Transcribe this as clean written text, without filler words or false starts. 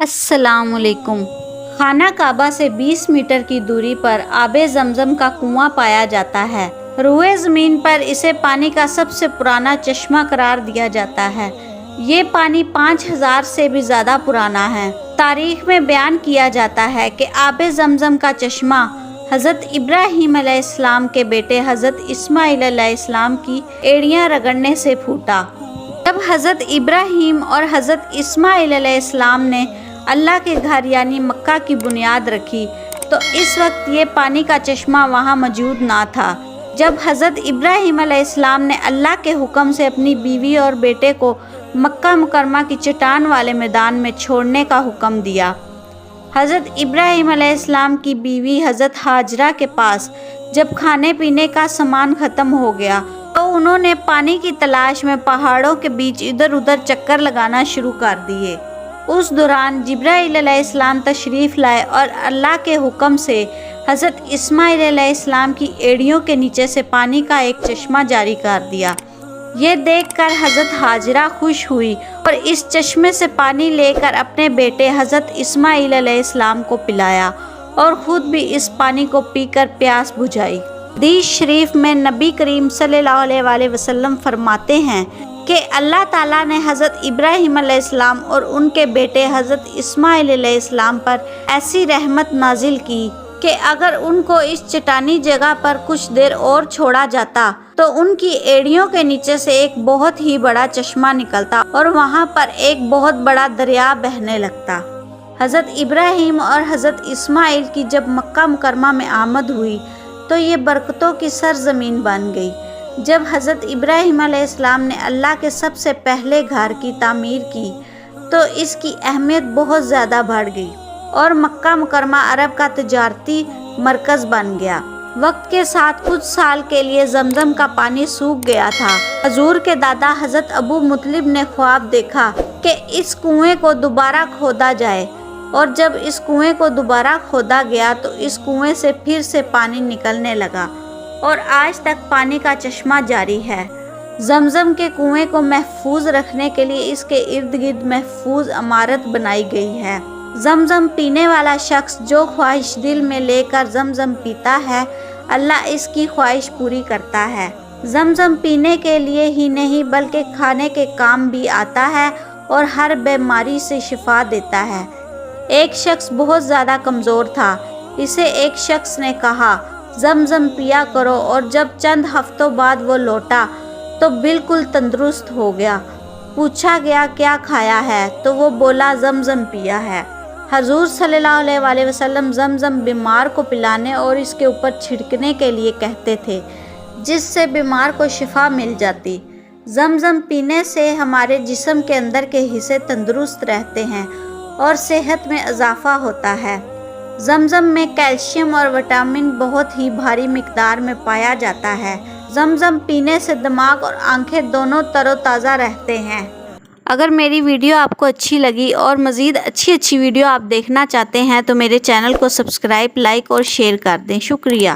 السلام علیکم۔ خانہ کعبہ سے 20 میٹر کی دوری پر آب زمزم کا کنواں پایا جاتا ہے۔ روئے زمین پر اسے پانی کا سب سے پرانا چشمہ قرار دیا جاتا ہے۔ یہ پانی 5000 سے بھی زیادہ پرانا ہے۔ تاریخ میں بیان کیا جاتا ہے کہ آب زمزم کا چشمہ حضرت ابراہیم علیہ السلام کے بیٹے حضرت اسماعیل علیہ السلام کی ایڑیاں رگڑنے سے پھوٹا۔ جب حضرت ابراہیم اور حضرت اسماعیل علیہ السلام نے اللہ کے گھر یعنی مکہ کی بنیاد رکھی تو اس وقت یہ پانی کا چشمہ وہاں موجود نہ تھا۔ جب حضرت ابراہیم علیہ السلام نے اللہ کے حکم سے اپنی بیوی اور بیٹے کو مکہ مکرمہ کی چٹان والے میدان میں چھوڑنے کا حکم دیا، حضرت ابراہیم علیہ السلام کی بیوی حضرت ہاجرہ کے پاس جب کھانے پینے کا سامان ختم ہو گیا تو انہوں نے پانی کی تلاش میں پہاڑوں کے بیچ ادھر ادھر چکر لگانا شروع کر دیے۔ اس دوران جبرائیل علیہ السلام تشریف لائے اور اللہ کے حکم سے حضرت اسماعیل علیہ السلام کی ایڑیوں کے نیچے سے پانی کا ایک چشمہ جاری کر دیا۔ یہ دیکھ کر حضرت ہاجرہ خوش ہوئی اور اس چشمے سے پانی لے کر اپنے بیٹے حضرت اسماعیل علیہ السلام کو پلایا اور خود بھی اس پانی کو پی کر پیاس بجھائی۔ حدیث شریف میں نبی کریم صلی اللہ علیہ وسلم فرماتے ہیں کہ اللہ تعالیٰ نے حضرت ابراہیم علیہ السلام اور ان کے بیٹے حضرت اسماعیل علیہ السلام پر ایسی رحمت نازل کی کہ اگر ان کو اس چٹانی جگہ پر کچھ دیر اور چھوڑا جاتا تو ان کی ایڑیوں کے نیچے سے ایک بہت ہی بڑا چشمہ نکلتا اور وہاں پر ایک بہت بڑا دریا بہنے لگتا۔ حضرت ابراہیم اور حضرت اسماعیل کی جب مکہ مکرمہ میں آمد ہوئی تو یہ برکتوں کی سرزمین بن گئی۔ جب حضرت ابراہیم علیہ السلام نے اللہ کے سب سے پہلے گھر کی تعمیر کی تو اس کی اہمیت بہت زیادہ بڑھ گئی اور مکہ مکرمہ عرب کا تجارتی مرکز بن گیا۔ وقت کے ساتھ کچھ سال کے لیے زمزم کا پانی سوکھ گیا تھا۔ حضور کے دادا حضرت ابو مطلب نے خواب دیکھا کہ اس کنویں کو دوبارہ کھودا جائے، اور جب اس کنویں کو دوبارہ کھودا گیا تو اس کنویں سے پھر سے پانی نکلنے لگا اور آج تک پانی کا چشمہ جاری ہے۔ زمزم کے کنویں کو محفوظ رکھنے کے لیے اس کے ارد گرد محفوظ عمارت بنائی گئی ہے۔ زمزم پینے والا شخص جو خواہش دل میں لے کر زمزم پیتا ہے، اللہ اس کی خواہش پوری کرتا ہے۔ زمزم پینے کے لیے ہی نہیں بلکہ کھانے کے کام بھی آتا ہے اور ہر بیماری سے شفا دیتا ہے۔ ایک شخص بہت زیادہ کمزور تھا۔ اسے ایک شخص نے کہا زمزم پیا کرو، اور جب چند ہفتوں بعد وہ لوٹا تو بالکل تندرست ہو گیا۔ پوچھا گیا کیا کھایا ہے تو وہ بولا زمزم پیا ہے۔ حضور صلی اللہ علیہ وسلم زمزم بیمار کو پلانے اور اس کے اوپر چھڑکنے کے لیے کہتے تھے، جس سے بیمار کو شفا مل جاتی۔ زمزم پینے سے ہمارے جسم کے اندر کے حصے تندرست رہتے ہیں اور صحت میں اضافہ ہوتا ہے۔ زمزم میں کیلشیم اور وٹامن بہت ہی بھاری مقدار میں پایا جاتا ہے۔ زمزم پینے سے دماغ اور آنکھیں دونوں تر و تازہ رہتے ہیں۔ اگر میری ویڈیو آپ کو اچھی لگی اور مزید اچھی ویڈیو آپ دیکھنا چاہتے ہیں تو میرے چینل کو سبسکرائب، لائک اور شیئر کر دیں۔ شکریہ۔